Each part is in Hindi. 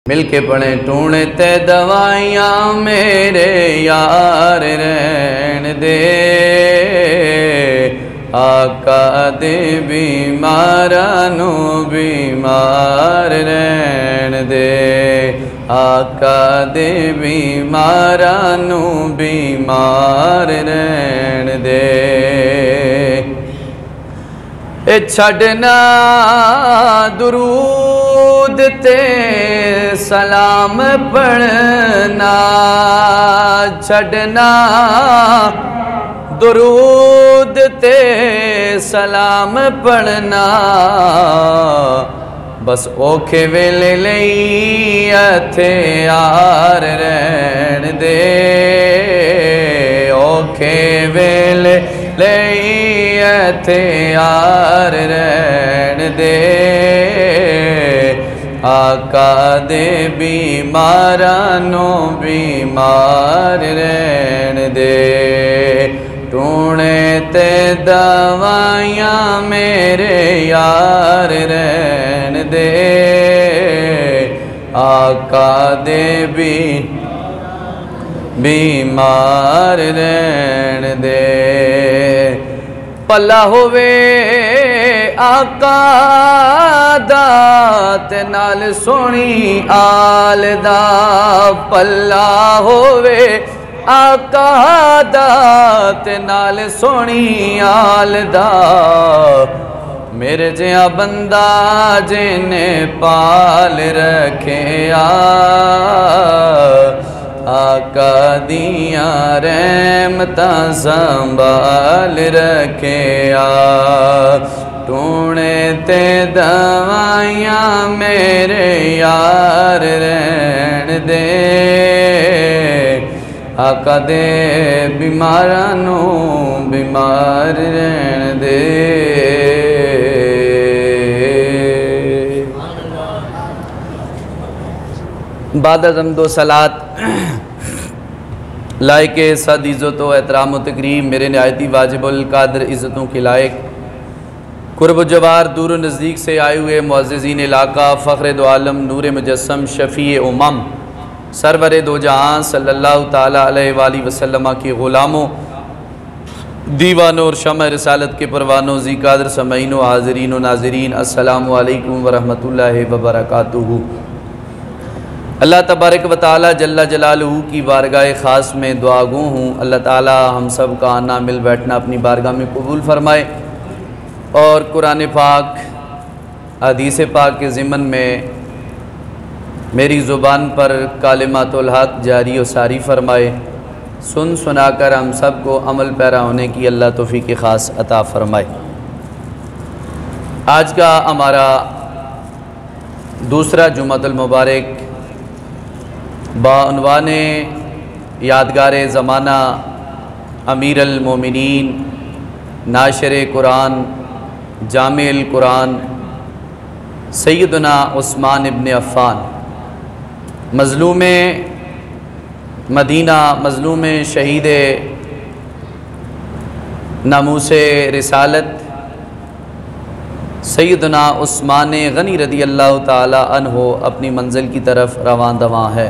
मिलके पढ़े ढूंढते दवाइयाँ मेरे यार रहन दे, आका दे बीमारा नू बीमार रहन दे, आका दे बीमारा नू बीमार रहन दे। छड़ना दुरूद ते सलाम पढ़ना, छड़ना दुरूद ते सलाम पढ़ना, बस औखे वेले लई हथियार रहन दे, औखे वेले लई हथियार रहन दे, आका दे बीमारा नो बीमार रहन दे। ढूंढते दवाइयाँ मेरे यार रहन दे, आका दे बीमार रहन दे। पला होवे आका दा ते नाल सोहनी आल दा, पला होवे आका दा ते नाल सोहनी आल दा, मेरे जिहा बंदा जिने पाल रखे आका दिया रहमतां संभाल रखे ढूंढते दवाइयाँ मेरे यार रहन दे, आका दे बीमारा नू बीमार रहन दे। बाद अज़म दो सलात लायके सद इज़्ज़त व एहतराम व तकरीम मेरे नहायती वाजिबुल कादर इज़्ज़तों के लायक कुर्ब जवार दूर नज़दीक से आए हुए मुअज़्ज़िज़ीन इलाका फ़ख्र दो आलम नूर मुजस्सम शफ़ी उमम सरवर दो जहां सल्लल्लाहु ताला अलैहि वसल्लम के ग़ुलामों दीवानों और शम्अ रिसालत के परवानों ज़ी कादर समईन व हाज़रीन व नाज़रीन अस्सलामु अलैकुम व रहमतुल्लाहि व बरकातुहू। अल्लाह तबारक व तआला जल्ला जलालुहू की बारगाह ख़ास में दुआ गो हूँ अल्लाह ताला हम सब का आना मिल बैठना अपनी बारगाह में कबूल फरमाए और कुरान पाक हदीस पाक के ज़िमन में मेरी ज़ुबान पर कालिमातुल हक़ जारी और सारी फरमाए, सुन सुनाकर हम सब को अमल पैरा होने की अल्लाह तौफ़ीक़ ख़ास अता फ़रमाए। आज का हमारा दूसरा जुमातुल मुबारक बाउनवाने यादगार ज़माना अमीर अल मोमिनीन नाशिर कुरान जामिल कुरान सैयदना उस्मान इब्न अफ़्फ़ान मज़लूम मदीना मज़लूम शहीद नामूसे रिसालत सैयदना उस्मान गनी रदी अल्लाह ताला अन्हो अपनी मंजिल की तरफ रवां दवां है।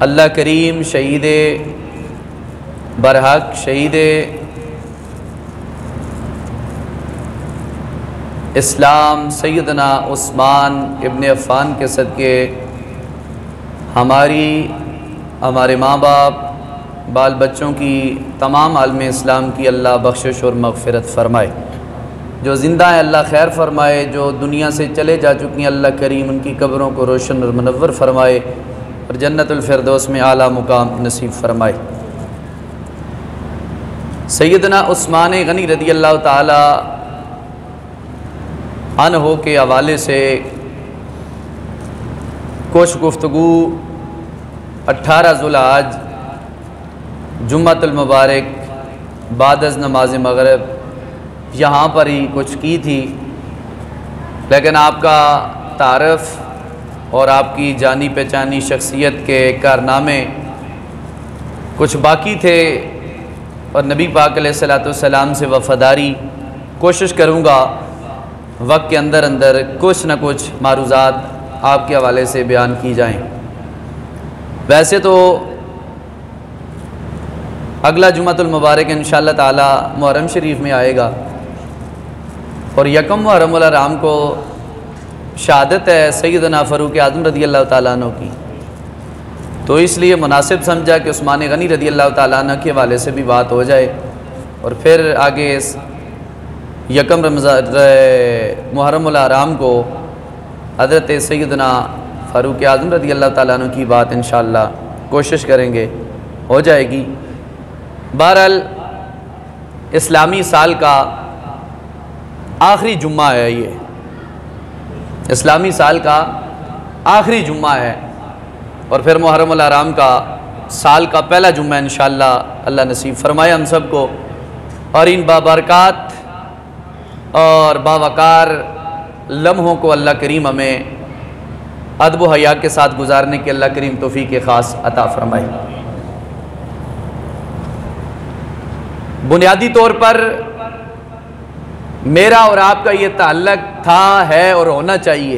अल्लाह करीम शहीद बरहक शहीद इस्लाम सैयदना उस्मान इब्न अफ़्फ़ान के सदक़े हमारे माँ बाप बाल बच्चों की तमाम आलमे इस्लाम की अल्लाह बख्शिश और मग़फ़िरत फ़रमाए। जो ज़िंदा है अल्लाह खैर फरमाए, जो दुनिया से चले जा चुकी हैं अल्लाह करीम उनकी कब्रों को रोशन और मुनव्वर फरमाए और जन्नतुल फिरदौस में आला मुकाम नसीब फरमाए। सैयदना उस्मान गनी रदी अल्लाह ताला अन्हो के हवाले से कुछ गुफ्तगू 18 ज़ुल्हिज जुम्मतुल मुबारक बादज़ नमाज मग़रिब यहाँ पर ही कुछ की थी, लेकिन आपका तारफ़ और आपकी जानी पहचानी शख्सियत के कारनामे कुछ बाकी थे और नबी पाक अलैहिस्सलाम से वफ़ादारी कोशिश करूँगा वक्त के अंदर अंदर कुछ न कुछ मारूज़ात आपके हवाले से बयान की जाएं। वैसे तो अगला जुमातुल मुबारक इंशाअल्लाह ताला मुहर्रम शरीफ में आएगा और यकम मुहर्रम उल हराम को शहादत है सैयदना फ़ारूक आज़म रज़ी अल्लाह ताला अन्हु की, तो इसलिए मुनासिब समझा कि उस्मान गनी रज़ी अल्लाह ताला अन्हु के हवाले से भी बात हो जाए और फिर आगे यकम मुहर्रम उल हराम को हज़रत सैयदना फ़ारूक आज़म रज़ी अल्लाह ताला अन्हु की बात इंशाअल्लाह कोशिश करेंगे हो जाएगी। बहरहाल इस्लामी साल का आखिरी जुम्मा है, ये इस्लामी साल का आखिरी जुम्मा है और फिर मुहर्रम उल हराम का साल का पहला जुम्मा इंशाअल्लाह अल्लाह नसीब फरमाए हम सब को। और इन बाबरकत और बावकार लम्हों को अल्लाह करीम हमें अदब व हया के साथ गुजारने के अल्लाह करीम तौफीक ख़ास अता फरमाए। बुनियादी तौर पर मेरा और आपका ये ताल्लुक था, है और होना चाहिए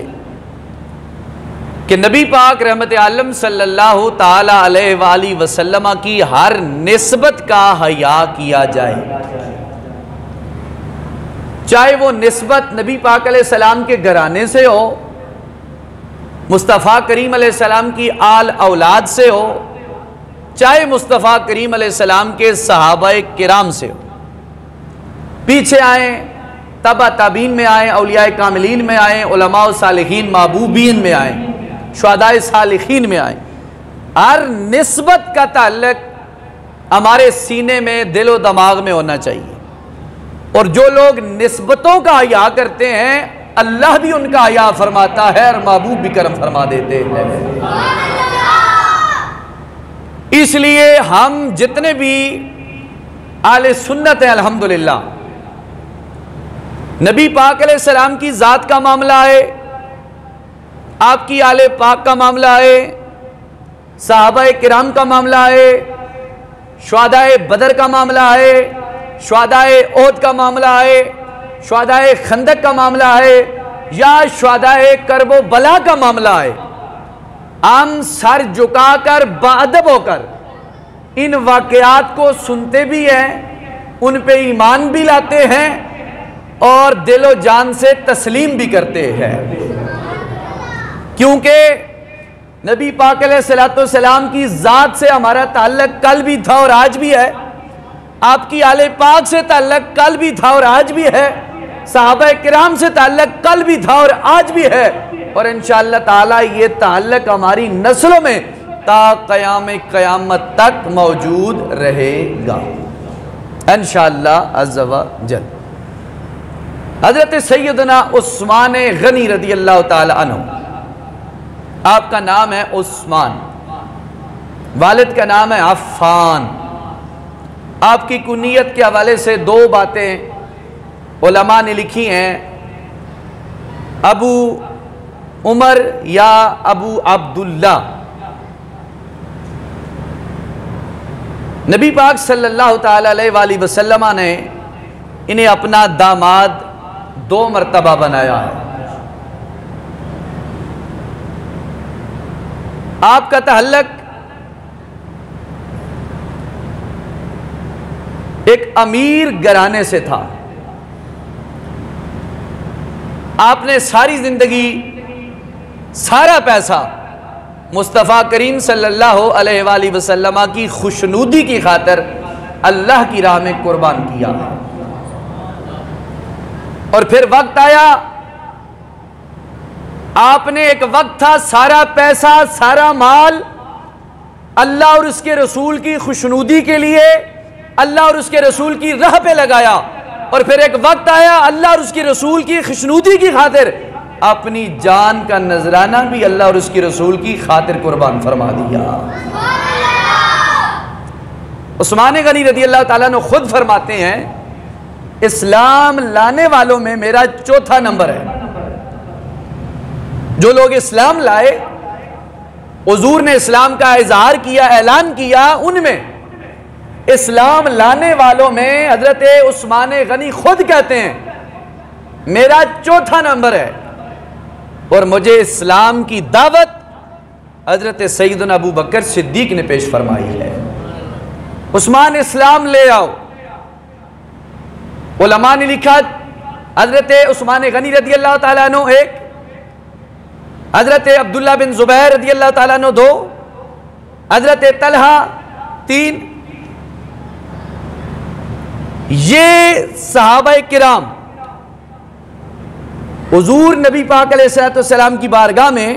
कि नबी पाक रहमत आलम सल्लल्लाहु ताला अलैहि वसल्लम की हर निस्बत का हया किया जाए, चाहे वो निस्बत नबी पाक अलैहिस्सलाम के घराने से हो, मुस्तफ़ा करीम अलैहिस्सलाम की आल औलाद से हो, चाहे मुस्तफ़ा करीम अलैहिस्सलाम के सहाबाए किराम से हो। पीछे आए तबा ताबीन में आए, औलियाए कामिलीन में आए, उलमा सालिहीन महबूबीन में आए, शुहदाए सालिहीन में आए, हर निस्बत का ताल्लुक हमारे सीने में दिल व दिमाग में होना चाहिए। और जो लोग निस्बतों का हया करते हैं अल्लाह भी उनका हया फरमाता है और महबूब भी करम फरमा देते हैं। इसलिए हम जितने भी आले सुन्नत हैं अल्हम्दुलिल्लाह, नबी पाक अलैहिस्सलाम की ज़ात का मामला है, आपकी आले पाक का मामला है, सहाबाए किराम का मामला है, शुहदाए बदर का मामला है, शुहदाए ओहद का मामला है, शुहदाए खंदक का मामला है या शुहदाए करबो बला का मामला है, हम सर झुकाकर बाअदब होकर इन वाक़यात को सुनते भी हैं, उन पे ईमान भी लाते हैं और दिलो जान से तस्लीम भी करते हैं। क्योंकि नबी पाक अलैहिस्सलाम की ज़ात से हमारा ताल्लुक कल भी था और आज भी है, आपकी आले पाक से ताल्लुक कल भी था और आज भी है, सहाबा किराम से ताल्लुक कल भी था और आज भी है और इंशाअल्लाह ताला ये ताल्लुक हमारी नस्लों में ता क़यामत तक मौजूद रहेगा इंशाअल्लाह अज़्ज़ा व जल। हज़रत सैयदना उस्मान गनी रज़ी अल्लाह ताला अन्हु, आपका नाम है उस्मान, वालिद का नाम है अफ़्फ़ान। आपकी कुनियत के हवाले से दो बातें उलमा ने लिखी हैं, अबू उमर या अबू अब्दुल्ला। नबी पाक सल्लल्लाहु ताला अलैहि वसल्लम ने इन्हें अपना दामाद 2 मरतबा बनाया है। आपका तअल्लुक एक अमीर घराने से था, आपने सारी जिंदगी सारा पैसा मुस्तफ़ा करीम सल्लल्लाहु अलैहि वसल्लम की खुशनूदी की खातिर अल्लाह की राह में कुर्बान किया और फिर वक्त आया, आपने एक वक्त था सारा पैसा सारा माल अल्लाह और उसके रसूल की खुशनूदी के लिए अल्लाह और उसके रसूल की राह पे लगाया और फिर एक वक्त आया अल्लाह और उसके रसूल की खुशनूदी की खातिर अपनी जान का नजराना भी अल्लाह और उसके रसूल की खातिर कुर्बान फरमा दिया। उस्मान गनी रज़ी अल्लाह ताला ने खुद फरमाते हैं, इस्लाम लाने वालों में मेरा चौथा नंबर है। जो लोग इस्लाम लाए, हुजूर ने इस्लाम का इजहार किया, ऐलान किया, उनमें इस्लाम लाने वालों में हजरत उस्मान गनी खुद कहते हैं मेरा चौथा नंबर है। और मुझे इस्लाम की दावत हजरत सैयदना अबू बकर सिद्दीक ने पेश फरमाई है। उस्मान इस्लाम ले आओ। उलमा ने लिखा हजरत उस्मान गनी रदी अल्लाह ताला अन्हु एक, हजरत अब्दुल्ला बिन जुबैर रदी अल्लाह ताला अन्हु दो, हजरत तलहा तीन। ये सहाबा किराम हुजूर नबी पाक अलैहिस्सलाम की बारगाह में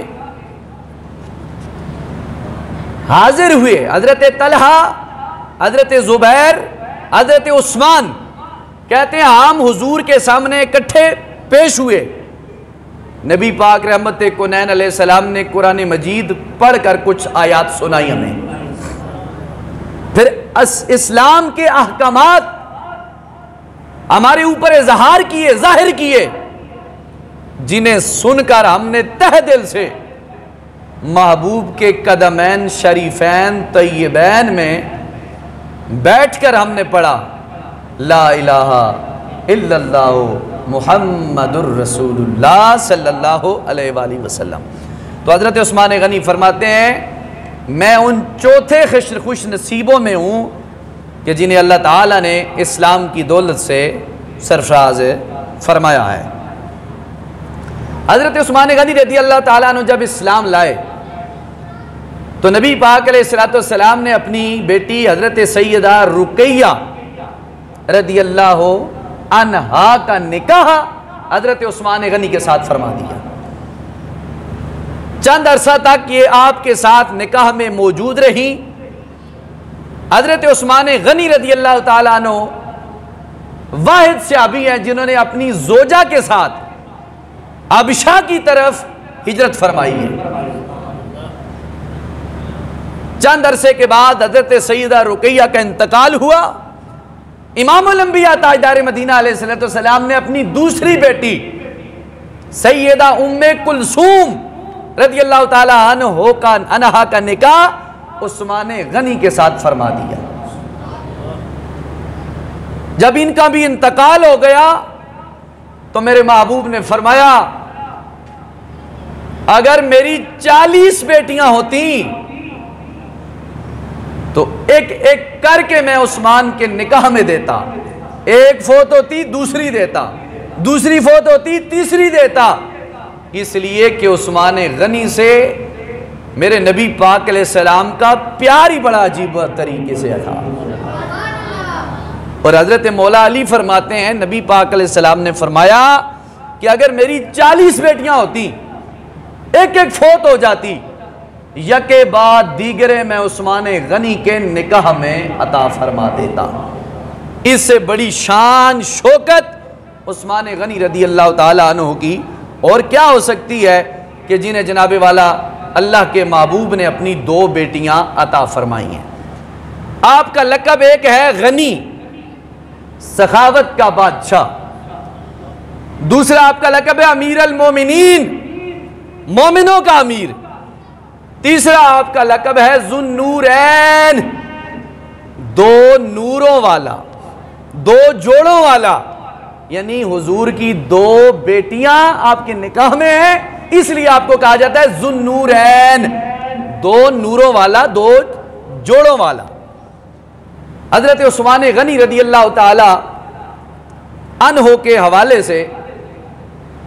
हाजिर हुए। हजरत तलहा, हजरत जुबैर, हजरत उस्मान कहते हैं हम हुजूर के सामने इकट्ठे पेश हुए। नबी पाक रहमत कुनैन अलैहिस्सलाम ने कुरान मजीद पढ़कर कुछ आयात सुनाई हमें, फिर इस्लाम के अहकामात हमारे ऊपर इजहार किए, जाहिर किए, जिन्हें सुनकर हमने तह दिल से महबूब के कदमैन शरीफैन तय्यबैन में बैठकर हमने पढ़ा ला इलाहा इल्लल्लाहु मुहम्मदुर रसूलुल्लाह सल्लल्लाहु अलैहि वसल्लम। तो हजरत उस्मान गनी फरमाते हैं मैं उन चौथे खुश नसीबों में हूँ कि जिन्हें अल्लाह ताला ने इस्लाम की दौलत से सरफराज फरमाया है। हजरत उस्मान गनी रज़ी अल्लाह ताला अन्हु जब इस्लाम लाए तो नबी पाक अलैहिस्सलाम ने अपनी बेटी हजरत सैयदा रुकैया रज़ी अल्लाह अन्हा का निकाह हजरत उस्मान गनी के साथ फरमा दिया। चंद अरसा तक ये आपके साथ निकाह में मौजूद रही। हजरत उस्मान गनी रज़ी अल्लाह ताला अन्हु वाहिद सहाबी हैं जिन्होंने अपनी जोजा के साथ अबिशा की तरफ हिजरत फरमाई है। चंद अरसे के बाद हजरत सैयदा रुकैया का इंतकाल हुआ। इमामुल अंबिया ताजदार मदीना अलैहिस्सलाम ने अपनी दूसरी बेटी सैयदा उम्मे कुलसूम रज़ी अल्लाह ताला अन्हा का निकाह उस्मान गनी के साथ फरमा दिया। जब इनका भी इंतकाल हो गया तो मेरे महबूब ने फरमाया अगर मेरी 40 बेटियां होती तो एक एक करके मैं उस्मान के निकाह में देता। एक फोत होती दूसरी देता, दूसरी फोत होती तीसरी देता, इसलिए कि उस्मान गनी से मेरे नबी पाक अलैहिस्सलाम का प्यार ही बड़ा अजीब तरीके से था। और हजरत मौला अली फरमाते हैं नबी पाक अलैहिस्सलाम ने फरमाया कि अगर मेरी 40 बेटियां होती एक एक फोत हो जाती यके बाद दीगरे मैं उस्मान गनी के निकाह में अता फरमा देता। इससे बड़ी शान शौकत उस्मान गनी रज़ी अल्लाह ताला अन्हु की और क्या हो सकती है कि जिन्हें जनाबे वाला अल्लाह के महबूब ने अपनी 2 बेटियां अता फरमाई हैं। आपका लक़ब एक है गनी, सखावत का बादशाह, दूसरा आपका लक़ब है अमीर अल मोमिनीन, मोमिनों का अमीर, तीसरा आपका लक़ब है ज़ुन्नूरैन, 2 नूरों वाला, 2 जोड़ों वाला, यानी हुजूर की 2 बेटियां आपके निकाह में हैं, इसलिए आपको कहा जाता है ज़ुन्नूरैन, 2 नूरों वाला, 2 जोड़ों वाला। हजरत उस्मान गनी रज़ी अल्लाह ताला अन्हु के हवाले से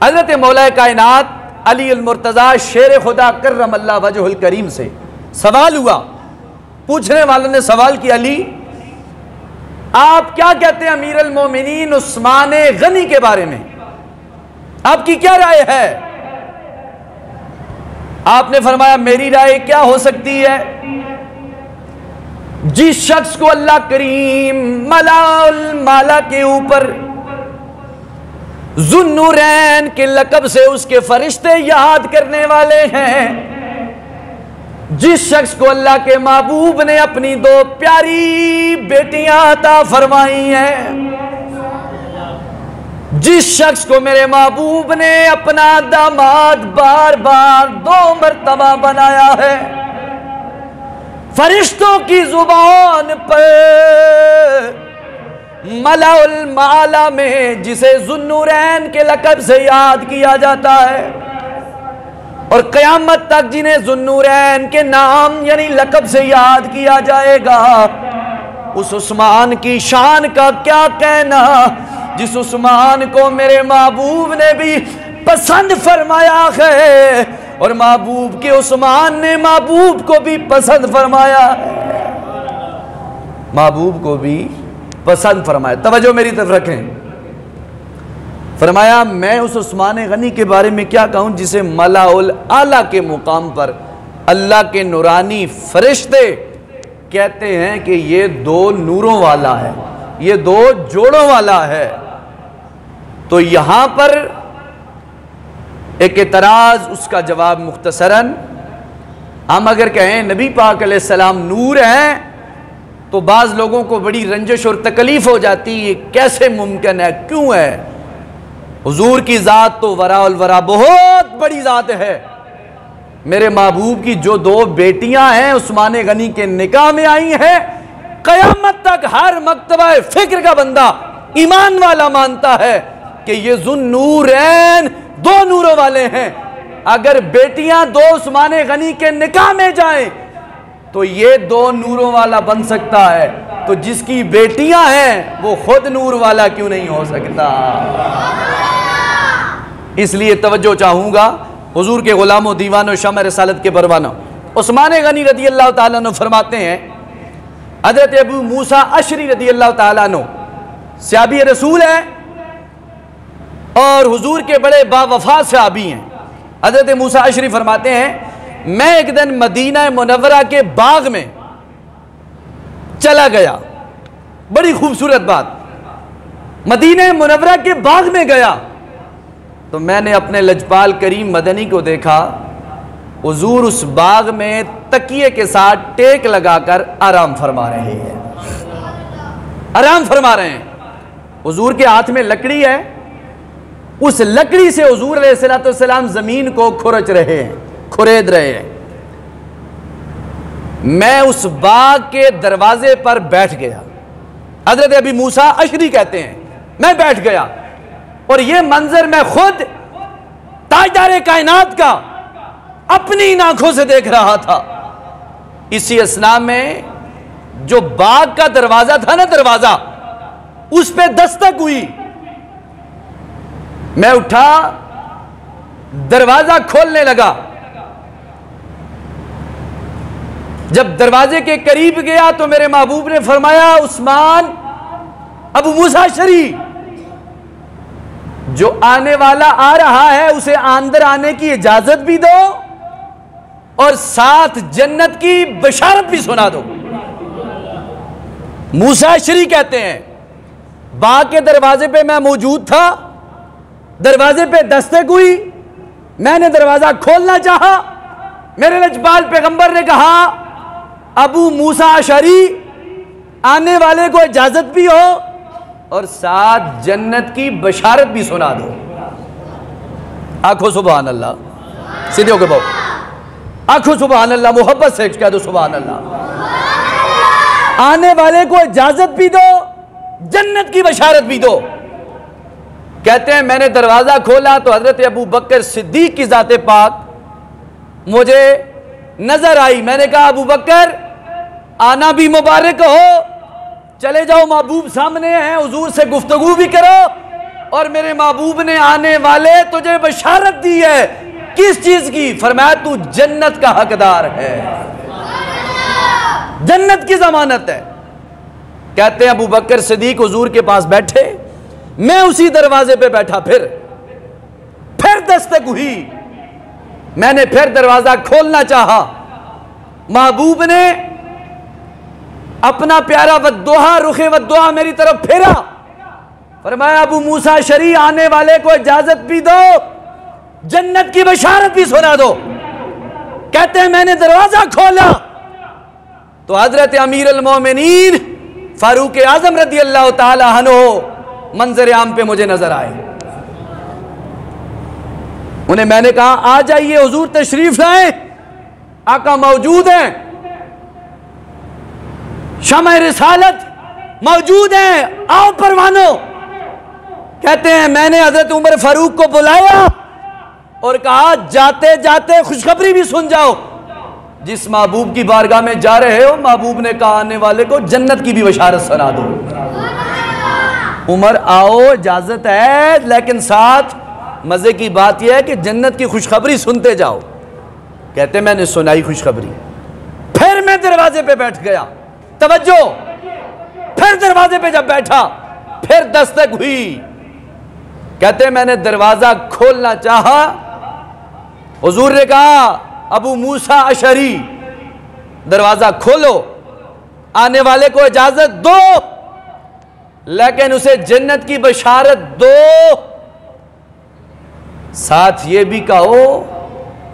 हजरत मौला कायनात अली अल मुर्तज़ा शेर खुदा कर्रमल्लाह वजहुल करीम से सवाल हुआ। पूछने वालों ने सवाल किया अली आप क्या कहते हैं अमीर अल मोमिनीन उस्मान गनी के बारे में, आपकी क्या राय है? आपने फरमाया मेरी राय क्या हो सकती है? जिस शख्स को अल्लाह करीम मलाउल माला के ऊपर ज़ुन्नूरैन के लक़ब से उसके फरिश्ते याद करने वाले हैं, जिस शख्स को अल्लाह के महबूब ने अपनी 2 प्यारी बेटियां अता फरमाई हैं, जिस शख्स को मेरे महबूब ने अपना दामाद बार बार 2 मरतबा बनाया है, फरिश्तों की जुबान पर मलाउल माला में जिसे ज़ुन्नूरैन के लक़ब से याद किया जाता है, और क़यामत तक जिन्हें ज़ुन्नूरैन के नाम यानी लक़ब से याद किया जाएगा, उस उस्मान की शान का क्या कहना जिस उस्मान को मेरे महबूब ने भी पसंद फरमाया है और महबूब के उस्मान ने महबूब को भी पसंद फरमाया है, महबूब को भी पसंद फरमाया। तवज्जो मेरी तरफ रखें। फरमाया मैं उस उस्मान गनी के बारे में क्या कहूँ जिसे मलाउल आला के मुकाम पर अल्लाह के नूरानी फरिश्ते कहते हैं कि ये दो नूरों वाला है, ये दो जोड़ों वाला है। तो यहां पर एक एतराज, उसका जवाब मुख्तसरन, हम अगर कहें नबी पाक अलैहिस्सलाम नूर हैं तो बाज़ लोगों को बड़ी रंजिश और तकलीफ हो जाती है, कैसे मुमकिन है, क्यों है? हुजूर की ज़ात तो वराउल वरा बहुत बड़ी ज़ात है। मेरे महबूब की जो दो बेटियां हैं उस्मान गनी के निकाह में आई हैं, क़यामत तक हर मकतबा फिक्र का बंदा ईमान वाला मानता है कि ये ज़ुन्नूरैन दो नूरों वाले हैं। अगर बेटियां दो उस्मान गनी के निकाह में जाएं तो ये दो नूरों वाला बन सकता है, तो जिसकी बेटियां हैं वो खुद नूर वाला क्यों नहीं हो सकता? इसलिए तवज्जो चाहूंगा हुजूर के गुलामों, दीवानों, शम्स रिसालत के परवानों, उस्मान गनी रदी अल्लाह ताला अन्हु फरमाते हैं, हज़रत अबू मूसा अशरी रदी अल्लाह ताला अन्हु सहाबी रसूल है और हुजूर के बड़े बावफा सहाबी हैं। हज़रत मूसा अशरी फरमाते हैं मैं एक दिन मदीना मुनव्वरा के बाग में चला गया, बड़ी खूबसूरत बात, मदीना मुनव्वरा के बाग में गया तो मैंने अपने लजपाल करीम मदनी को देखा, हुजूर उस बाग में तकिए के साथ टेक लगाकर आराम फरमा रहे हैं, आराम फरमा रहे हैं। हुजूर के हाथ में लकड़ी है, उस लकड़ी से हुजूर अलैहिस्सलाम जमीन को खुरच रहे हैं, खुरेद रहे हैं। मैं उस बाग के दरवाजे पर बैठ गया, हजरत अबी मूसा अशरी कहते हैं, मैं बैठ गया और यह मंजर मैं खुद ताजदार कायनात का अपनी आंखों से देख रहा था। इसी असना में जो बाग का दरवाजा था ना, दरवाजा, उस पे दस्तक हुई। मैं उठा, दरवाजा खोलने लगा। जब दरवाजे के करीब गया तो मेरे महबूब ने फरमाया, उस्मान, अबू मूसा अशरी, जो आने वाला आ रहा है उसे अंदर आने की इजाजत भी दो और साथ जन्नत की बशारत भी सुना दो। मूसा अशरी कहते हैं बाग के दरवाजे पे मैं मौजूद था, दरवाजे पे दस्तक हुई, मैंने दरवाजा खोलना चाहा, मेरे लजपाल पैगंबर ने कहा, अबू मूसा अशरी, आने वाले को इजाजत भी हो और साथ जन्नत की बशारत भी सुना दो। आंखों सुभान अल्लाह, सीधे होके बहु, आंखों सुभान अल्लाह, मोहब्बत से कह दो सुभान अल्लाह। आने वाले को इजाजत भी दो, जन्नत की बशारत भी दो। कहते हैं मैंने दरवाजा खोला तो हजरत अबू बकर सिद्दीक की जाते पाक मुझे नजर आई। मैंने कहा, अबू बकर, आना भी मुबारक हो, चले जाओ, महबूब सामने हैं, हुजूर से गुफ्तगू भी करो। और मेरे महबूब ने आने वाले तुझे बशारत दी है, किस चीज की? फरमाया, तू जन्नत का हकदार है, जन्नत की जमानत है। कहते हैं अबू बकर सिद्दीक हुजूर के पास बैठे, मैं उसी दरवाजे पे बैठा, फिर दस्तक हुई, मैंने फिर दरवाजा खोलना चाहा, महबूब ने अपना प्यारा वद्दुहा, रुखे वद्दुहा मेरी तरफ फेरा, फरमाया, अबू मूसा अशरी, आने वाले को इजाजत भी दो, जन्नत की बशारत भी सुना दो। कहते हैं मैंने दरवाजा खोला तो हजरत अमीर अल मोमिनीन फारूक आजम रदी अल्लाह ताला अन्हु मंजर आम पे मुझे नजर आए। उन्हें मैंने कहा, आ जाइए हुजूर, तशरीफ लाए, आका मौजूद हैं, शम्स रिसालत मौजूद हैं, आओ परवानो। कहते हैं मैंने हजरत उमर फारूक को बुलाया, और कहा जाते जाते खुशखबरी भी सुन जाओ, जिस महबूब की बारगाह में जा रहे हो, महबूब ने कहा आने वाले को जन्नत की भी बशारत सुना दो। उमर आओ, इजाजत है, लेकिन साथ मजे की बात यह है कि जन्नत की खुशखबरी सुनते जाओ। कहते मैंने सुनाई खुशखबरी, फिर मैं दरवाजे पे बैठ गया। तवज्जो, फिर दरवाजे पे जब बैठा फिर दस्तक हुई। कहते मैंने दरवाजा खोलना चाहा, हुजूर ने कहा अबू मूसा अशरी दरवाजा खोलो, आने वाले को इजाजत दो, लेकिन उसे जन्नत की बशारत दो, साथ ये भी कहो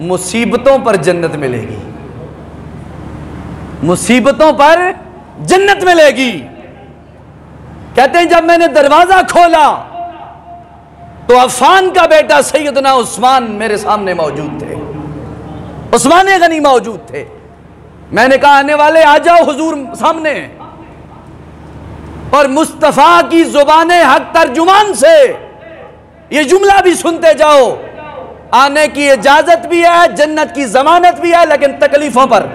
मुसीबतों पर जन्नत मिलेगी, मुसीबतों पर जन्नत मिलेगी। कहते हैं जब मैंने दरवाजा खोला तो अफान का बेटा सैयदना उस्मान मेरे सामने मौजूद थे, उस्मान गनी मौजूद थे। मैंने कहा आने वाले आ जाओ हुजूर सामने, और मुस्तफा की जुबाने हक तर्जुमान से ये जुमला भी सुनते जाओ, आने की इजाजत भी है, जन्नत की जमानत भी है, लेकिन तकलीफों पर,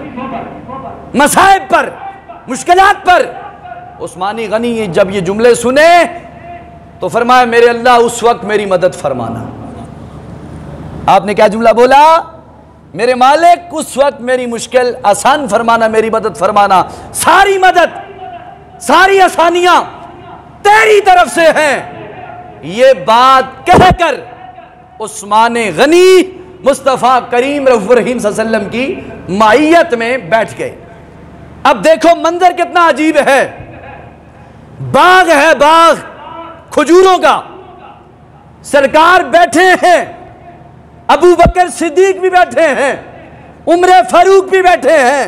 मसाइब पर, मुश्किलात पर। उस्मानी गनी जब ये जुमले सुने तो फरमाया मेरे अल्लाह उस वक्त मेरी मदद फरमाना। आपने क्या जुमला बोला? मेरे मालिक उस वक्त मेरी मुश्किल आसान फरमाना, मेरी मदद फरमाना। सारी मदद, सारी आसानियां तेरी तरफ से हैं। ये बात कहकर उस्मान गनी मुस्तफ़ा करीम रऊफ़ रहीम सल्लल्लाहु अलैहि वसल्लम की माइयत में बैठ गए। अब देखो मंजर कितना अजीब है। बाग है, बाग खजूरों का, सरकार बैठे हैं, अबू बकर सिद्दीक भी बैठे हैं, उमर फारूक भी बैठे हैं,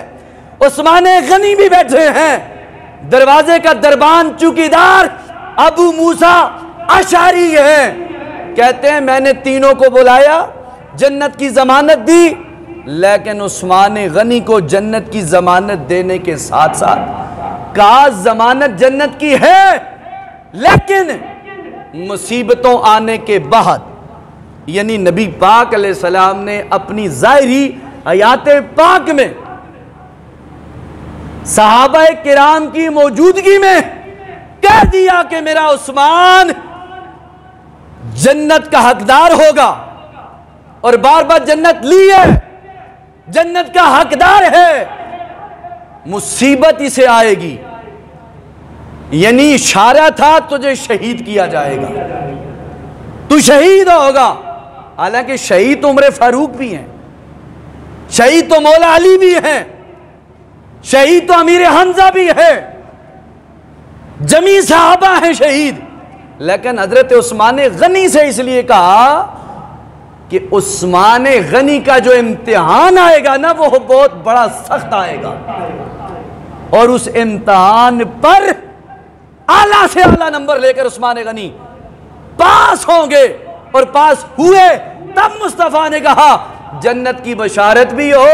उस्मान गनी भी बैठे हैं, दरवाजे का दरबान चौकीदार अबू मूसा अशरी है। कहते हैं मैंने तीनों को बुलाया, जन्नत की जमानत दी, लेकिन उस्मान गनी को जन्नत की जमानत देने के साथ साथ कहा जमानत जन्नत की है, लेकिन मुसीबतों आने के बाद, यानी नबी पाक अलैहिस्सलाम ने अपनी ज़ाहिरी हयात पाक में सहाबा किराम की मौजूदगी में कह दिया कि मेरा उस्मान जन्नत का हकदार होगा, और बार बार जन्नत ली है, जन्नत का हकदार है, मुसीबत इसे आएगी। यानी इशारा था तुझे शहीद किया जाएगा, तू शहीद होगा। हालांकि शहीद तो उमर फारूक भी हैं, शहीद तो मौला अली भी हैं, शहीद तो अमीर हमजा भी है, जमी साहबा है शहीद। लेकिन हजरत उस्मान गनी से इसलिए कहा कि उस्मान गनी का जो इम्तिहान आएगा ना वो बहुत बड़ा सख्त आएगा, और उस इम्तिहान पर आला से आला नंबर लेकर उस्मान गनी पास होंगे, और पास हुए। तब मुस्तफा ने कहा जन्नत की बशारत भी हो,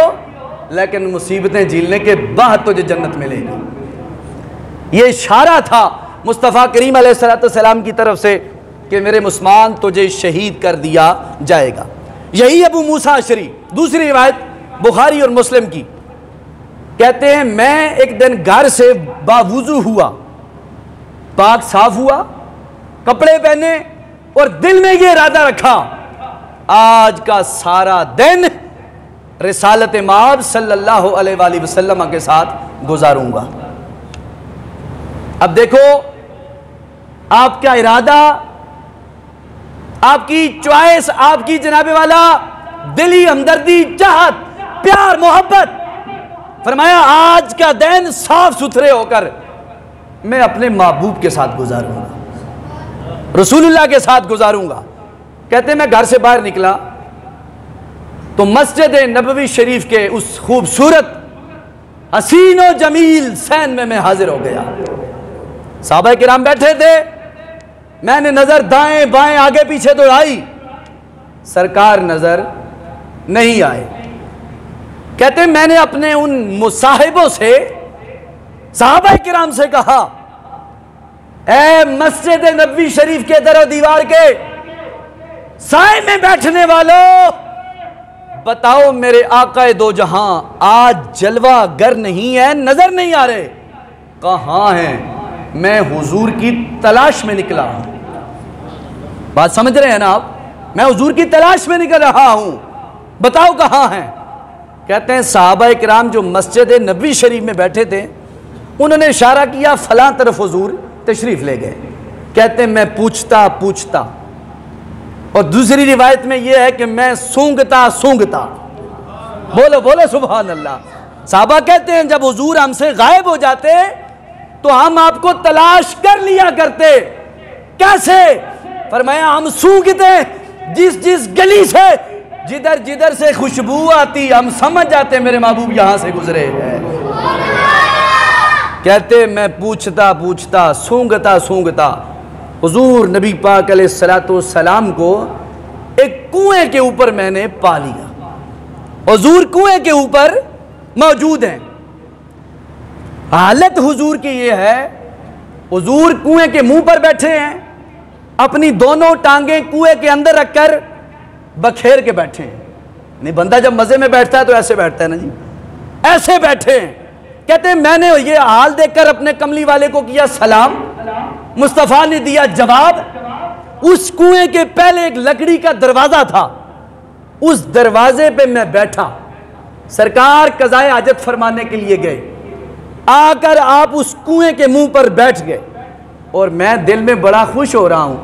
लेकिन मुसीबतें झेलने के बाद तुझे जन्नत मिलेगी। यह इशारा था मुस्तफ़ा करीम अलैहिस्सलाम की तरफ से कि मेरे उस्मान तुझे शहीद कर दिया जाएगा। यही अबू मूसा अशरी, दूसरी रिवायत बुखारी और मुस्लिम की, कहते हैं मैं एक दिन घर से बावुजू हुआ, पाक साफ हुआ, कपड़े पहने, और दिल में यह इरादा रखा आज का सारा दिन रिसालत माब सल्लल्लाहु अलैहि वसल्लम के साथ गुजारूंगा। अब देखो आपका इरादा, आपकी चॉइस, आपकी जनाबे वाला दिली हमदर्दी, चाहत, प्यार, मोहब्बत। फरमाया आज का दिन साफ सुथरे होकर मैं अपने महबूब के साथ गुजारूंगा, रसूलुल्लाह के साथ गुजारूंगा। कहते मैं घर से बाहर निकला तो मस्जिद नबवी शरीफ के उस खूबसूरत हसीन और जमील सैन में मैं हाजिर हो गया। साहबा किराम बैठे थे, मैंने नजर दाएं बाएं आगे पीछे दौड़ाई, सरकार नजर नहीं आए। कहते मैंने अपने उन मुसाहिबों से, साहबा किराम से कहा ए मस्जिद नबवी शरीफ के दरो दीवार के साए में बैठने वालों, बताओ मेरे आकाए दो जहां आज जलवा गर नहीं है, नजर नहीं आ रहे, कहां हैं? मैं हुजूर की तलाश में निकला हूं। बात समझ रहे हैं ना आप? मैं हुजूर की तलाश में निकल रहा हूं, बताओ कहां हैं? कहते हैं सहाबा किराम जो मस्जिद नबी शरीफ में बैठे थे, उन्होंने इशारा किया फलां तरफ हुजूर तशरीफ ले गए। कहते हैं मैं पूछता पूछता, और दूसरी रिवायत में यह है कि मैं सूंघता सूंघता, बोलो बोलो सुभान अल्लाह। साहबा कहते हैं जब हुजूर हमसे गायब हो जाते तो हम आपको तलाश कर लिया करते। कैसे? फरमाया हम सूंघते, जिस जिस गली से जिधर जिधर से खुशबू आती हम समझ जाते मेरे महबूब यहां से गुजरे हैं। कहते मैं पूछता पूछता सूंघता सूंघता हुजूर नबी पाक अलैहिस्सलाम को एक कुएं के ऊपर मैंने पा लिया। हुजूर कुएं के ऊपर मौजूद हैं। हालत हुजूर की ये है, हुजूर कुएं के मुंह पर बैठे हैं, अपनी दोनों टांगें कुएं के अंदर रखकर बखेर के बैठे हैं। नहीं, बंदा जब मजे में बैठता है तो ऐसे बैठता है ना जी, ऐसे बैठे हैं। कहते हैं मैंने ये हाल देखकर अपने कमली वाले को किया सलाम, मुस्तफा ने दिया जवाब। उस कुएं के पहले एक लकड़ी का दरवाजा था, उस दरवाजे पे मैं बैठा। सरकार कज़ाए हाजत फरमाने के लिए गए, आकर आप उस कुएं के मुंह पर बैठ गए, और मैं दिल में बड़ा खुश हो रहा हूं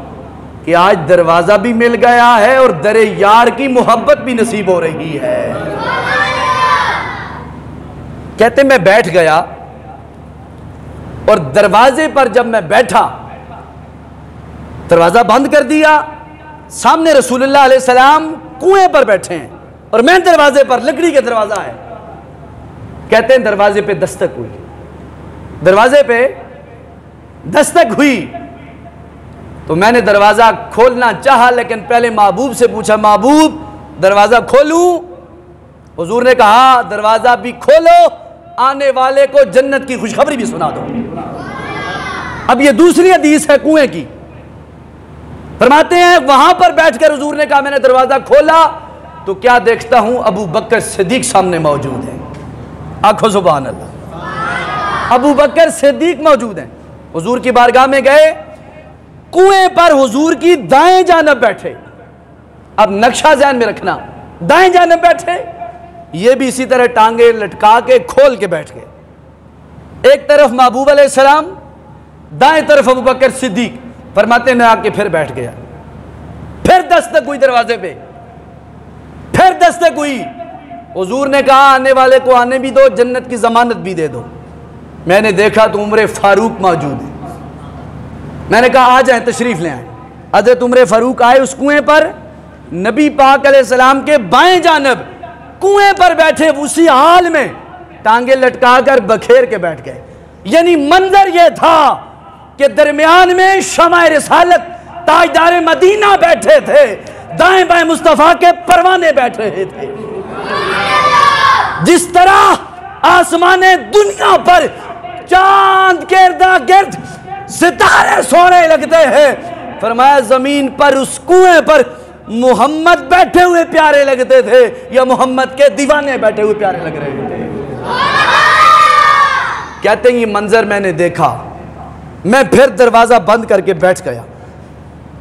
कि आज दरवाजा भी मिल गया है और दरे यार की मोहब्बत भी नसीब हो रही है। कहते मैं बैठ गया, और दरवाजे पर जब मैं बैठा, दरवाजा बंद कर दिया, सामने रसूलुल्लाह अलैहि सलाम कुएं पर बैठे हैं और मैं दरवाजे पर, लकड़ी का दरवाजा है। कहते हैं दरवाजे पे दस्तक हुई, दरवाजे पे दस्तक हुई तो मैंने दरवाजा खोलना चाहा, लेकिन पहले महबूब से पूछा महबूब दरवाजा खोलूं? हुजूर ने कहा दरवाजा भी खोलो, आने वाले को जन्नत की खुशखबरी भी सुना दो। अब ये दूसरी हदीस है कुएं की। फरमाते हैं वहां पर बैठकर हुजूर ने कहा मैंने दरवाजा खोला तो क्या देखता हूं, अबू बकर सिद्दीक सामने मौजूद है। आंखों सुभान अल्लाह, अबू बकर सिद्दीक मौजूद हैं। हुजूर की बारगाह में गए, कुएं पर हुजूर की दाएं जानब बैठे। अब नक्शा ज़हन में रखना, दाएं जानब बैठे, ये भी इसी तरह टांगे लटका के खोल के बैठ गए। एक तरफ महबूब अलैहिस्सलाम, दाएं तरफ अबू बकर सिद्दीक। फरमाते मैं आके फिर बैठ गया, फिर दस्तक हुई दरवाजे पे, फिर दस्तक हुई। हुजूर ने कहा आने वाले को आने भी दो, जन्नत की जमानत भी दे दो। मैंने देखा तो उमर फारूक मौजूद है। मैंने कहा आ जाए, तशरीफ ले आए। हज़रत उमर फारूक आए उस कुएं पर, नबी पाक अलैहिस्सलाम के बाएं जानब कुएं पर बैठे, उसी हाल में टांगे लटका कर बखेर के बैठ गए। यानी मंजर यह था कि दरमियान में शमाए रिसालत ताजदार मदीना बैठे थे, दाएं बाएं मुस्तफा के परवाने बैठ रहे थे। जिस तरह आसमाने दुनिया पर चांद के इर्दा गिर्द सितारे सोने लगते हैं, फरमाया जमीन पर उस कुएं पर मोहम्मद बैठे हुए प्यारे लगते थे, या मोहम्मद के दीवाने बैठे हुए प्यारे लग रहे थे। कहते हैं ये मंजर मैंने देखा, मैं फिर दरवाजा बंद करके बैठ गया।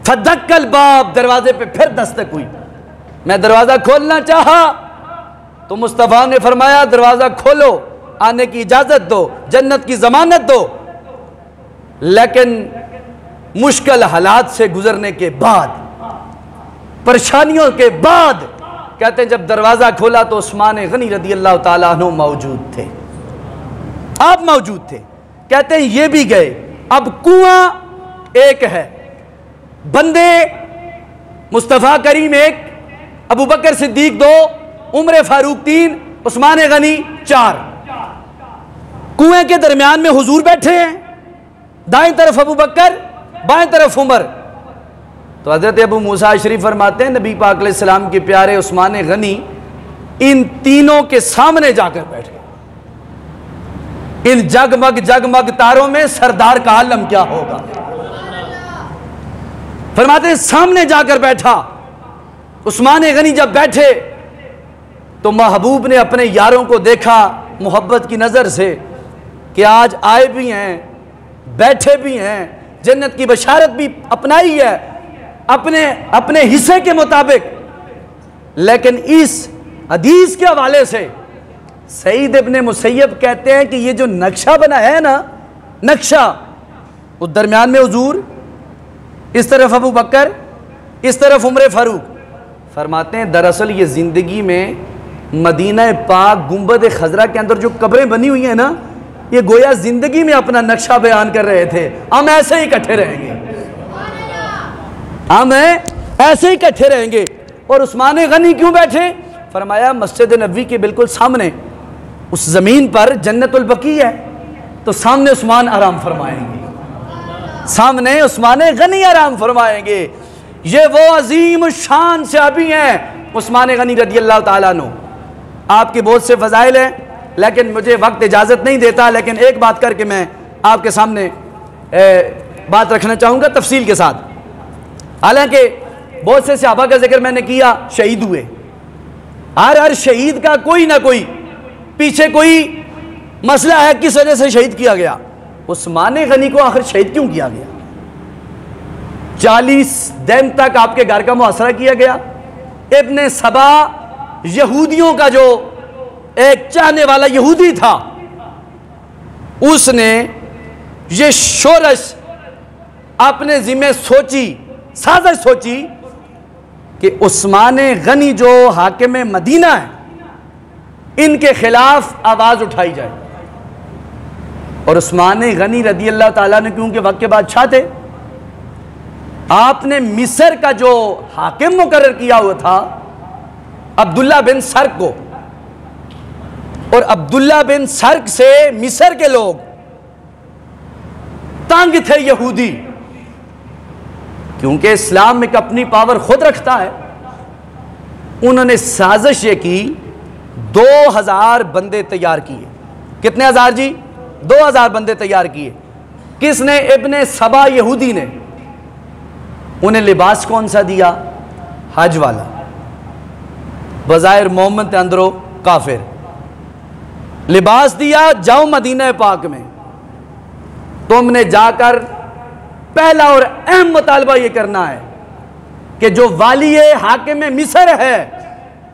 फदक्कल बाब, दरवाजे पे फिर दस्तक हुई। मैं दरवाजा खोलना चाहा तो मुस्तफा ने फरमाया दरवाजा खोलो, आने की इजाजत दो, जन्नत की जमानत दो। लेकिन मुश्किल हालात से गुजरने के बाद, परेशानियों के बाद, कहते हैं जब दरवाजा खोला तो उस्मान गनी रदी अल्लाह ताला अन्हु मौजूद थे। आप मौजूद थे। कहते हैं ये भी गए। अब कुआं एक है, बंदे मुस्तफ़ा करीम एक, अबू बकर सिद्दीक दो, उमर फारूक तीन, उस्मान गनी चार। कुएं के दरमियान में हुजूर बैठे हैं, दाएं तरफ अबू बकर, बाएं तरफ उमर। तो हजरत अबू मूसा शरीफ फरमाते हैं नबी पाक अलैहिस्सलाम के प्यारे उस्मान गनी इन तीनों के सामने जाकर बैठ गए। इन जगमग जगमग तारों में सरदार का आलम क्या होगा। फरमाते हैं सामने जाकर बैठा। उस्मान गनी जब बैठे तो महबूब ने अपने यारों को देखा मोहब्बत की नज़र से कि आज आए भी हैं, बैठे भी हैं, जन्नत की बशारत भी अपनाई है अपने अपने हिस्से के मुताबिक। लेकिन इस हदीस के हवाले से सईद इब्ने मुसैयब कहते हैं कि ये जो नक्शा बना है ना, नक्शा, उस दरमियान में हुजूर, इस तरफ अबू बकर, इस तरफ उमर फारूक। फरमाते हैं दरअसल ये ज़िंदगी में मदीना पाक गुंबद खजरा के अंदर जो कब्रें बनी हुई हैं ना, ये गोया ज़िंदगी में अपना नक्शा बयान कर रहे थे। हम ऐसे ही इकट्ठे रहेंगे, हम ऐसे ही इकट्ठे रहेंगे। और उस्मान गनी क्यों बैठे? फरमाया मस्जिद नबवी के बिल्कुल सामने उस ज़मीन पर जन्नतुल बकी है, तो सामने उस्मान आराम फरमाएंगे, सामने उस्मान गनी आराम फरमाएंगे। ये वो अजीम शान सहाबी हैं उस्मान गनी रदी अल्लाह ताला अन्हु। आपके बहुत से फ़ज़ाइल हैं लेकिन मुझे वक्त इजाज़त नहीं देता, लेकिन एक बात करके मैं आपके सामने बात रखना चाहूँगा तफसील के साथ। हालांकि बहुत से सहाबा का जिक्र मैंने किया, शहीद हुए, हर शहीद का कोई ना कोई पीछे कोई मसला है, किस वजह से शहीद किया गया। उस्मान गनी को आखिर शहीद क्यों किया गया? 40 दिन तक आपके घर का मुहासरा किया गया। इब्ने सबा यहूदियों का जो एक चाहने वाला यहूदी था, उसने ये शोरश अपने जिम्मे सोची, साजिश सोची कि उस्मान गनी जो हाकिम मदीना है, इनके खिलाफ आवाज उठाई जाए। और उस्मान गनी रदी अल्लाह ताला ने, क्योंकि वक्त के बादशाह थे, आपने मिस्र का जो हाकिम मुकर्रर किया हुआ था अब्दुल्ला बिन सर्क को, और अब्दुल्ला बिन सर्क से मिस्र के लोग तंग थे यहूदी, क्योंकि इस्लाम में अपनी पावर खुद रखता है। उन्होंने साजिश ये की, 2000 बंदे तैयार किए। कितने हजार जी? 2000 बंदे तैयार किए। किसने? इब्ने सबा यहूदी ने। उन्हें लिबास कौन सा दिया? हज वाला, बज़ाहिर मोहम्मद अंदरो काफिर। लिबास दिया, जाओ मदीना पाक में, तुमने जाकर पहला और अहम मुतालबा यह करना है कि जो वाली हाकिम मिस्र है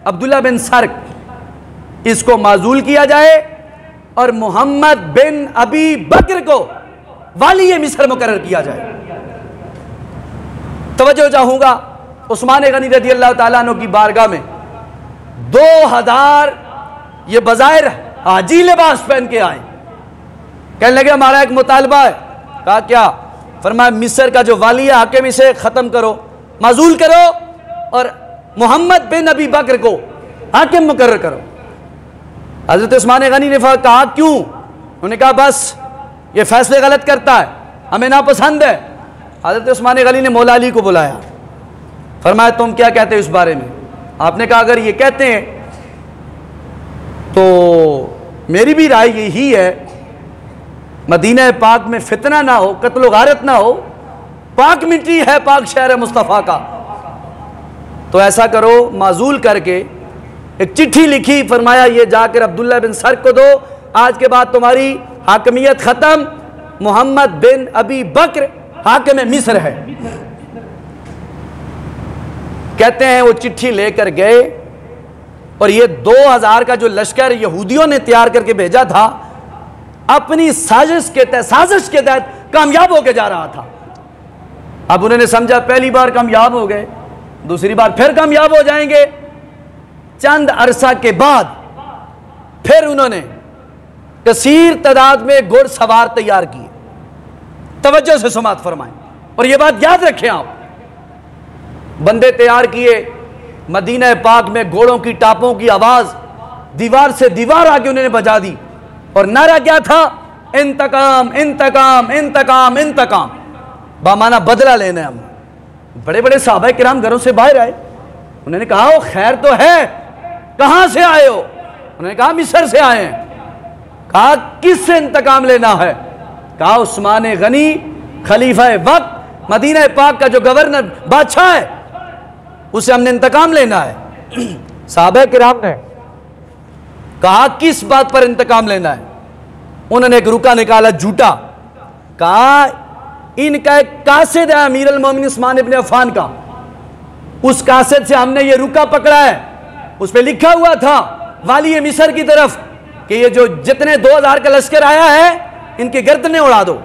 अब्दुल्ला बिन सर्क, इसको माजूल किया जाए और मोहम्मद बिन अबी बकर को वाली मिस्र मुकर्रर किया जाए। तवज्जो चाहूंगा, उस्मान गनी रज़ी अल्लाह ताला अन्हु की बारगाह में 2000 ये बज़ाहिर हाजी लिबास पहन के आए। कहने लगे हमारा एक मुतालबा है। कहा क्या? फरमाया मिस्र का जो वाली है हाकिम, इसे खत्म करो, माजूल करो और मोहम्मद बिन अबी बकर को हाकिम मुकर्रर करो। हजरत उस्मान गनी ने कहा क्यों? उन्होंने कहा बस ये फैसले गलत करता है, हमें नापसंद है। हजरत उस्मान गनी ने मौला अली को बुलाया, फरमाया तुम क्या कहते हो इस बारे में? आपने कहा अगर ये कहते हैं तो मेरी भी राय यही है, मदीना पाक में फितना ना हो, कत्ल गारत ना हो, पाक मिट्टी है, पाक शहर है मुस्तफ़ा का, तो ऐसा करो माजूल करके एक चिट्ठी लिखी। फरमाया ये जाकर अब्दुल्ला बिन सर्क को दो, आज के बाद तुम्हारी हाकमियत खत्म, मोहम्मद बिन अबी बकर हाकिम मिस्र है। कहते हैं वो चिट्ठी लेकर गए और ये 2000 का जो लश्कर यहूदियों ने तैयार करके भेजा था, अपनी साजिश के तहत कामयाब होकर जा रहा था। अब उन्होंने समझा पहली बार कामयाब हो गए, दूसरी बार फिर कामयाब हो जाएंगे। चंद अरसा के बाद फिर उन्होंने कसीर तादाद में घुड़सवार तैयार किए। तवज्जो से समात फरमाएं और यह बात याद रखें आप, बंदे तैयार किए, मदीना पाक में घोड़ों की टापों की आवाज दीवार से दीवार आके उन्होंने बजा दी और नारा क्या था? इंतकाम इंतकाम इंतकाम इंतकाम, बामाना बदला लेना है हम। बड़े बड़े साहबा किराम घरों से बाहर आए, उन्होंने कहा ओ खैर तो है, कहां से आए हो? उन्होंने कहा मिस्र से आए हैं। कहा किससे इंतकाम लेना है? कहा उस्मान गनी खलीफा वक्त, मदीना पाक का जो गवर्नर बादशाह है, उससे हमने इंतकाम लेना है। साहबा किराम ने कहा किस बात पर इंतकाम लेना है? उन्होंने एक रुका निकाला झूठा, कहा इनका एक कासिद है अमीर अल मोमिनीन उस्मान इब्न अफ़्फ़ान का, उस कासिद से हमने ये रुका पकड़ा है, उस पर लिखा हुआ था वाली मिस्र की तरफ कि ये जो जितने 2000 का लश्कर आया है इनकी गर्दनें उड़ा दो।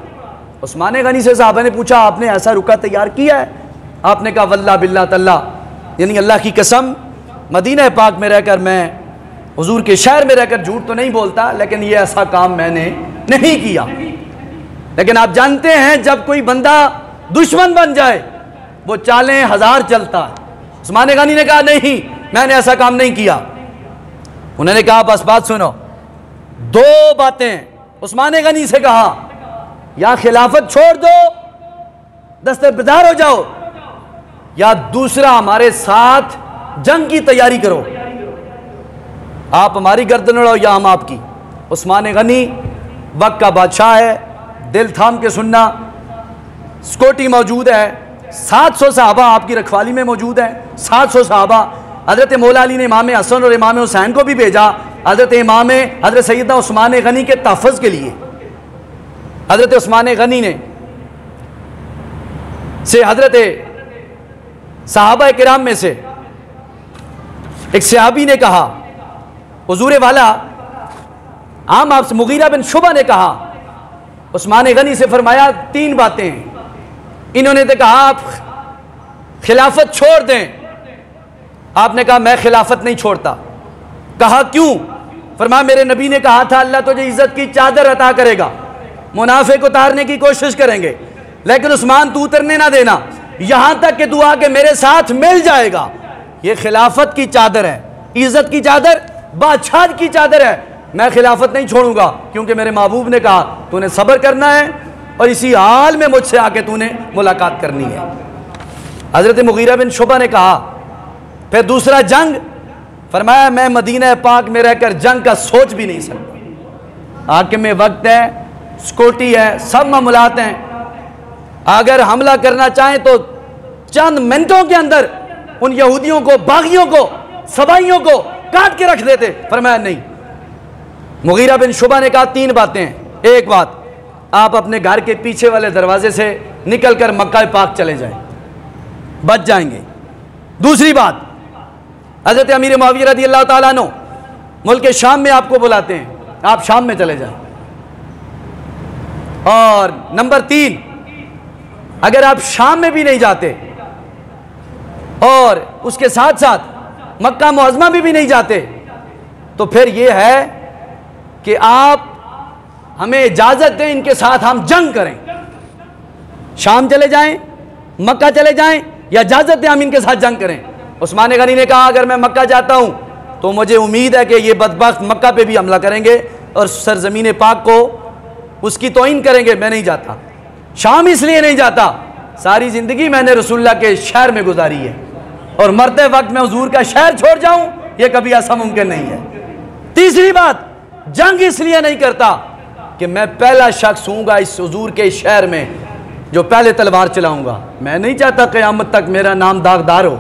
उस्मान गनी से साहबा ने पूछा आपने ऐसा रुका तैयार किया है? आपने कहा वल्लाह बिल्लाह तल्ला, यानी अल्लाह की कसम मदीना पाक में रहकर, मैं हुजूर के शहर में रहकर झूठ तो नहीं बोलता, लेकिन ये ऐसा काम मैंने नहीं किया। लेकिन आप जानते हैं जब कोई बंदा दुश्मन बन जाए वो चालें हजार चलता है। उस्मान गनी ने कहा नहीं मैंने ऐसा काम नहीं किया। उन्होंने कहा बस बात सुनो, दो बातें उस्मान गनी से कहा, या खिलाफत छोड़ दो दस्तबरदार हो जाओ, या दूसरा हमारे साथ जंग की तैयारी करो, आप हमारी गर्दन उड़ाओ या हम आपकी। उस्मान गनी वक्त का बादशाह है, दिल थाम के सुनना, सिक्योरिटी मौजूद है, 700 सहाबा आपकी रखवाली में मौजूद है, 700 सहाबा। हजरत मौला अली ने इमाम हसन और इमाम हुसैन को भी भेजा हजरत सैयदना उस्मान गनी के तहफ़्फ़ुज़ के लिए। हजरत उस्मान गनी ने से हजरत सहाबा किराम में से एक सहाबी ने कहा हुजूर वाला आम आपसे, मुगीरा बिन शुबा ने कहा उस्मान गनी से, फरमाया 3 बातें हैं। इन्होंने तो कहा आप खिलाफत छोड़ दें, आपने कहा मैं खिलाफत नहीं छोड़ता। कहा क्यों? फरमाया मेरे नबी ने कहा था अल्लाह तुझे इज्जत की चादर अता करेगा, मुनाफिक उतारने की कोशिश करेंगे, लेकिन उस्मान तू उतरने ना देना, यहां तक कि दुआ के मेरे साथ मिल जाएगा। ये खिलाफत की चादर है, इज्जत की चादर, बादशाह की चादर है। मैं खिलाफत नहीं छोड़ूंगा क्योंकि मेरे महबूब ने कहा तूने सब्र करना है और इसी हाल में मुझसे आके तूने मुलाकात करनी है। हजरत मुगीरा बिन शुबा ने कहा फिर दूसरा जंग, फरमाया मैं मदीना पाक में रहकर जंग का सोच भी नहीं सकता। हाकिम में वक्त है, सिक्योरिटी है, सब मामलात हैं, अगर हमला करना चाहें तो चंद मिनटों के अंदर उन यहूदियों को, बागियों को, सबाइयों को काट के रख देते। फरमाया नहीं। मुगीरा बिन शुबा ने कहा 3 बातें हैं। एक बात, आप अपने घर के पीछे वाले दरवाजे से निकलकर मक्का पाक चले जाएं, बच जाएंगे। दूसरी बात, हजरत अमीर मुआविया रज़ी अल्लाह ताला अन्हु मुल्क शाम में आपको बुलाते हैं, आप शाम में चले जाएं। और नंबर 3, अगर आप शाम में भी नहीं जाते और उसके साथ साथ मक्का मुअज़्ज़मा में भी नहीं जाते तो फिर यह है कि आप हमें इजाजत दें इनके साथ हम जंग करें। शाम चले जाएं, मक्का चले जाएं, या इजाजत दें हम इनके साथ जंग करें। उस्मान गनी ने कहा अगर मैं मक्का जाता हूं तो मुझे उम्मीद है कि ये बदबख्त मक्का पे भी हमला करेंगे और सरजमीन पाक को उसकी तौहीन करेंगे, मैं नहीं जाता। शाम इसलिए नहीं जाता, सारी जिंदगी मैंने रसूलुल्लाह के शहर में गुजारी है और मरते वक्त मैं हुजूर का शहर छोड़ जाऊं यह कभी ऐसा मुमकिन नहीं है। तीसरी बात, जंग इसलिए नहीं करता कि मैं पहला शख्स हूँगा इस हुजूर के शहर में जो पहले तलवार चलाऊंगा। मैं नहीं चाहता क़यामत तक मेरा नाम दागदार हो।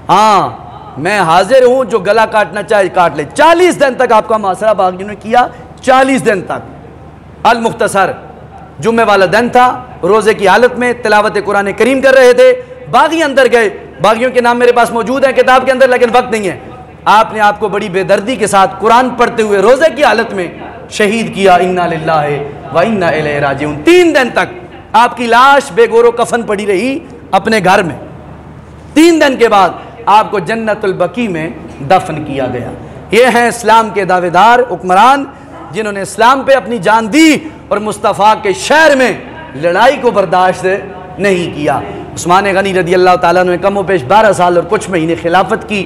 हाँ, मैं हाजिर हूँ, जो गला काटना चाहे काट ले। 40 दिन तक आपका मुहासरा बागियों ने किया, 40 दिन तक। अल मुख्तसर जुम्मे वाला दिन था, रोज़े की हालत में तिलावत कुरान करीम कर रहे थे, बागी अंदर गए। बागियों के नाम मेरे पास मौजूद है किताब के अंदर, लेकिन वक्त नहीं है। आपने आपको बड़ी बेदर्दी के साथ कुरान पढ़ते हुए रोज़े की हालत में शहीद किया। इन्ना लिल्लाहि व इन्ना इलैहि राजिऊन। 3 दिन तक आपकी लाश बेगोरो कफन पड़ी रही अपने घर में। 3 दिन के बाद आपको जन्नतुल बकी में दफन किया गया। ये हैं इस्लाम के दावेदार हुक्मरान जिन्होंने इस्लाम पे अपनी जान दी और मुस्तफ़ा के शहर में लड़ाई को बर्दाश्त नहीं किया। उस्मान गनी रज़ी अल्लाह ताला ने कमो पेश 12 साल और कुछ महीने खिलाफत की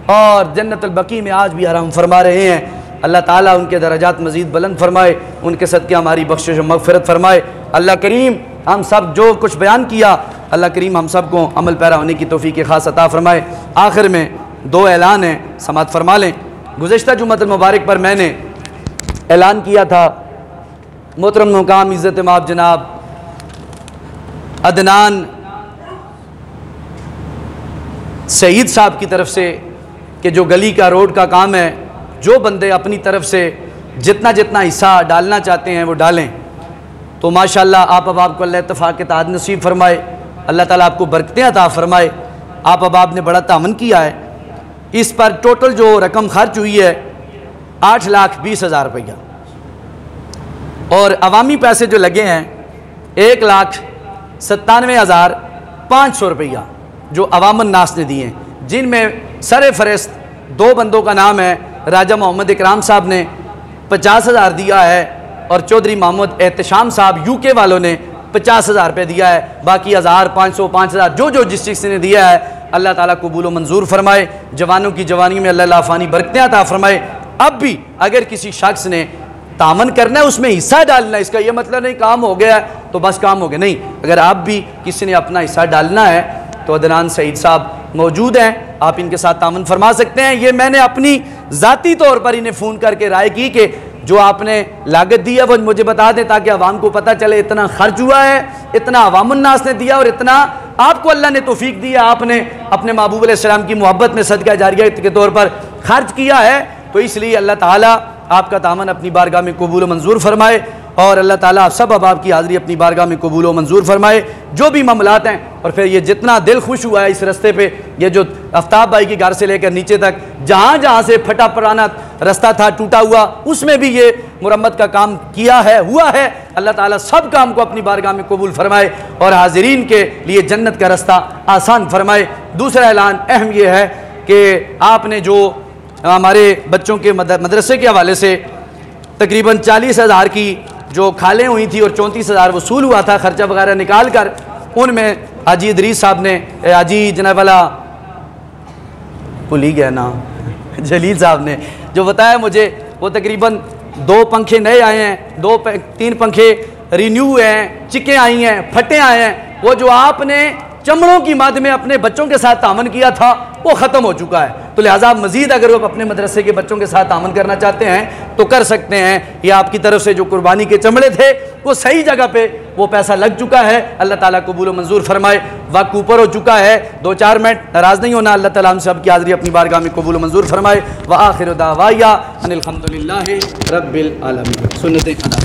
और जन्नतुल बकी में आज भी आराम फरमा रहे हैं। अल्लाह ताला उनके दरजात मज़ीद बुलंद फरमाए, उनके सदक़े हमारी बख्शिश और मग़फ़िरत फरमाए। अल्लाह करीम हम सब जो कुछ बयान किया, अल्लाह करीम हम सब को अमल पैरा होने की तौफ़ीक़ ख़ास अता फरमाए। आखिर में 2 ऐलान हैं, समात फरमा लें। गुज़िश्ता जुम्मतुल मुबारक पर मैंने ऐलान किया था, मोहतरम मुकाम इज़्ज़त माब जनाब अदनान सईद साहब की तरफ से कि जो गली का रोड का काम है, जो बंदे अपनी तरफ से जितना जितना हिस्सा डालना चाहते हैं वो डालें। तो माशाल्लाह आप अबाब को अल्लाह इत्तफाक़ इत्तेहाद नसीब फरमाए, अल्लाह ताला आपको बरकतें अता फरमाए। आप अबाब ने बड़ा तामन किया है। इस पर टोटल जो रकम खर्च हुई है 8,20,000 रुपया, और अवामी पैसे जो लगे हैं 1,97,500 रुपया जो अवामन नास ने दिए हैं, जिनमें सर फहरिस्त 2 बंदों का नाम है। राजा मोहम्मद इकराम साहब ने 50,000 दिया है और चौधरी मोहम्मद एहतशाम साहब यूके वालों ने 50,000 रुपये दिया है। बाकी 1,000, 500, 5,000 जो जिस चीज़ ने दिया है अल्लाह ताला कबूल मंजूर फरमाए। जवानों की जवानी में अल्लाह लाफानी बरकतें अता फरमाए। अब भी अगर किसी शख्स ने तामन करना है, उसमें हिस्सा डालना है, इसका यह मतलब नहीं काम हो गया तो बस काम हो गया, नहीं। अगर आप भी किसी ने अपना हिस्सा डालना है तो अदनान सईद साहब मौजूद हैं, आप इनके साथ तामन फरमा सकते हैं। ये मैंने अपनी ज़ाती तौर पर इन्हें फ़ोन करके राय की कि जो आपने लागत दी है वो मुझे बता दें, ताकि आवाम को पता चले इतना खर्च हुआ है, इतना अवामुन नास ने दिया और इतना आपको अल्लाह ने तौफीक दिया, आपने अपने महबूब अलैहिस्सलाम की मोहब्बत में सदका जारिया के तौर पर खर्च किया है। तो इसलिए अल्लाह ताला आपका तामन अपनी बारगाह में कबूल मंजूर फरमाए और अल्लाह ताला आप सब अहबाब की हाज़िरी अपनी बारगाह में कबूल मंजूर फरमाए, जो भी मामलात हैं। और फिर ये जितना दिल खुश हुआ है इस रास्ते पे, ये जो आफ्ताब भाई के घर से लेकर नीचे तक जहाँ जहाँ से फटा पुराना रास्ता था, टूटा हुआ, उसमें भी ये मुरम्मत का काम किया है, हुआ है। अल्लाह ताला सब काम को अपनी बारगाह में कबूल फरमाए और हाज़िरीन के लिए जन्नत का रास्ता आसान फरमाए। दूसरा ऐलान अहम ये है कि आपने जो हमारे बच्चों के मदरसे के हवाले से तकरीबन 40,000 की जो खालें हुई थी और 34,000 वसूल हुआ था खर्चा वगैरह निकाल कर, उनमें हाजी इदरीस साहब ने, हाजी जनाब वाला भूल ही गया ना, जलील साहब ने जो बताया मुझे, वो तकरीबन 2 पंखे नए आए हैं, 3 पंखे रिन्यू हैं, चिकें आई हैं, फटे आए हैं। वो जो आपने चमड़ों की मद में अपने बच्चों के साथ तामन किया था वो ख़त्म हो चुका है। तो लिहाजा आप मज़ीद अगर वो अपने मदरसे के बच्चों के साथ तामन करना चाहते हैं तो कर सकते हैं। ये आपकी तरफ से जो कुर्बानी के चमड़े थे वो सही जगह पे वो पैसा लग चुका है। अल्लाह ताला कबूल मंजूर फरमाए। वक्त ऊपर हो चुका है, 2-4 मिनट नाराज़ नहीं होना। अल्लाह ताला हम सब की हाज़िरी अपनी बारगाह में कबूल मंजूर फरमाए। व आखिर दावाया अनिल हम्दुलिल्लाहि रब्बिल आलमीन। सुन्नतें अदा।